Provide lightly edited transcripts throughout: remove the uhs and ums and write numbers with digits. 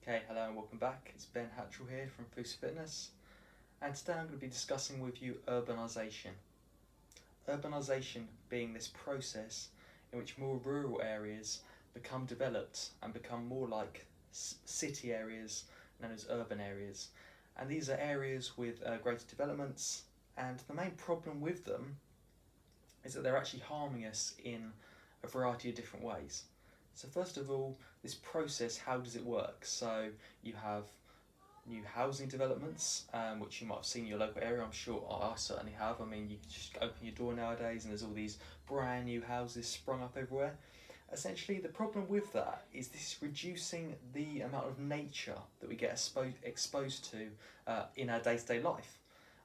Okay, hello and welcome back. It's Ben Hattrell here from Fossafitness, and today I'm going to be discussing with you urbanisation. Urbanisation being this process in which more rural areas become developed and become more like city areas known as urban areas. And these are areas with greater developments, and the main problem with them is that they're actually harming us in a variety of different ways. So first of all, this process, how does it work? So you have new housing developments, which you might have seen in your local area. I'm sure I certainly have. I mean, you can just open your door nowadays and there's all these brand new houses sprung up everywhere. Essentially, the problem with that is this is reducing the amount of nature that we get exposed to in our day-to-day life.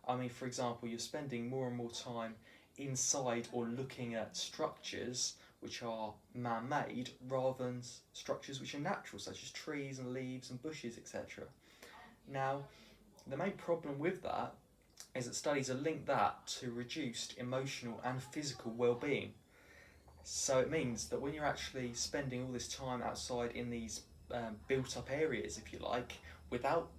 I mean, for example, you're spending more and more time inside or looking at structures which are man-made rather than structures which are natural, such as trees and leaves and bushes, etc. Now, the main problem with that is that studies have linked that to reduced emotional and physical well-being. So it means that when you're actually spending all this time outside in these built-up areas, if you like, without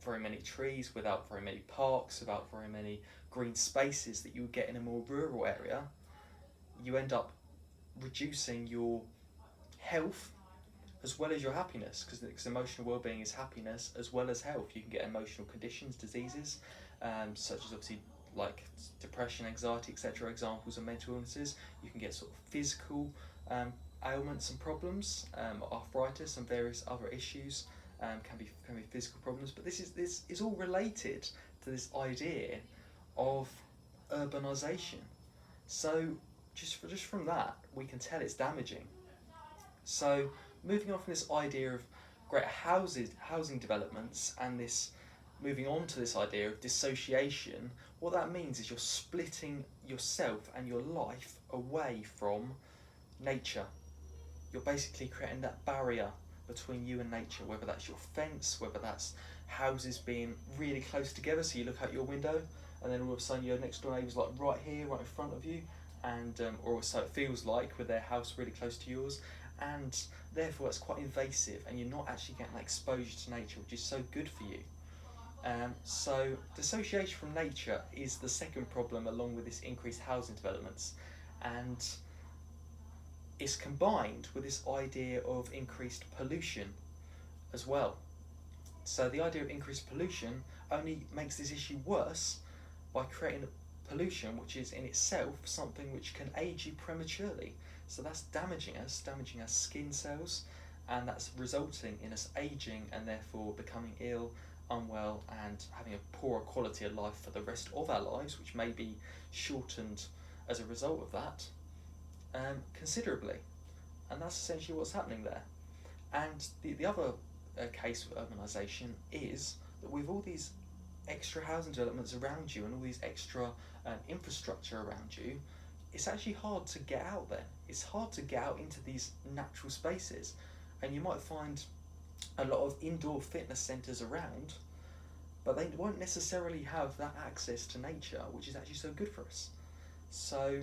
very many trees, without very many parks, without very many green spaces that you would get in a more rural area, you end up reducing your health as well as your happiness, because emotional well-being is happiness as well as health. You can get emotional conditions, diseases, such as obviously like depression, anxiety, etc. Examples of mental illnesses. You can get sort of physical ailments and problems, arthritis and various other issues. Can be physical problems, but this is all related to this idea of urbanisation. So just from that, we can tell it's damaging. So moving on from this idea of great housing developments and this moving on to this idea of dissociation, what that means is you're splitting yourself and your life away from nature. You're basically creating that barrier between you and nature, whether that's your fence, whether that's houses being really close together, so you look out your window and then all of a sudden your next door neighbour's like right here, right in front of you, and or so it feels like, with their house really close to yours, and therefore it's quite invasive and you're not actually getting that exposure to nature, which is so good for you. So dissociation from nature is the second problem, along with this increased housing developments, and it's combined with this idea of increased pollution as well. So the idea of increased pollution only makes this issue worse by creating pollution which is in itself something which can age you prematurely. So that's damaging our skin cells, and that's resulting in us aging and therefore becoming ill, unwell, and having a poorer quality of life for the rest of our lives, which may be shortened as a result of that considerably. And that's essentially what's happening there. And the other case with urbanisation is that with all these extra housing developments around you and all these extra infrastructure around you, it's actually hard to get out there. It's hard to get out into these natural spaces, and you might find a lot of indoor fitness centres around, but they won't necessarily have that access to nature, which is actually so good for us. So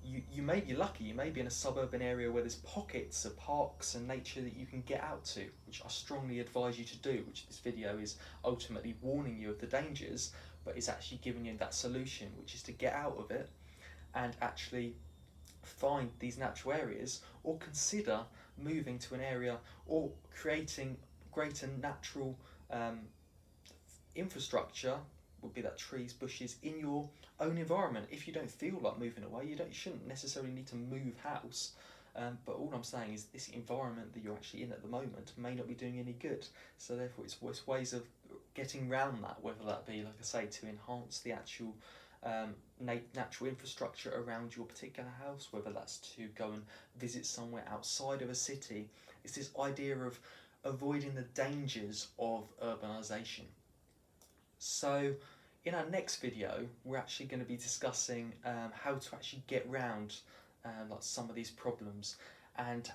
you may be lucky, you may be in a suburban area where there's pockets of parks and nature that you can get out to, which I strongly advise you to do, which this video is ultimately warning you of the dangers, but it's actually giving you that solution, which is to get out of it and actually find these natural areas, or consider moving to an area or creating greater natural infrastructure, would be that trees, bushes, in your own environment. If you don't feel like moving away, you shouldn't necessarily need to move house, but all I'm saying is this environment that you're actually in at the moment may not be doing any good. So therefore it's ways of getting around that, whether that be, like I say, to enhance the actual natural infrastructure around your particular house, whether that's to go and visit somewhere outside of a city. It's this idea of avoiding the dangers of urbanisation. So in our next video, we're actually going to be discussing how to actually get around like some of these problems, and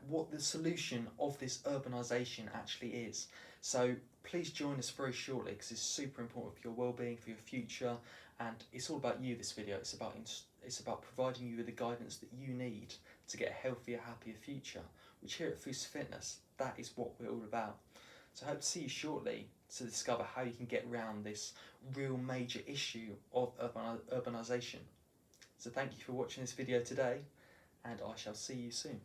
what the solution of this urbanisation actually is. So please join us very shortly, because it's super important for your well-being, for your future, and it's all about you, this video. It's about providing you with the guidance that you need to get a healthier, happier future, which here at Fossafitness, that is what we're all about. So I hope to see you shortly to discover how you can get around this real major issue of urbanisation. So thank you for watching this video today, and I shall see you soon.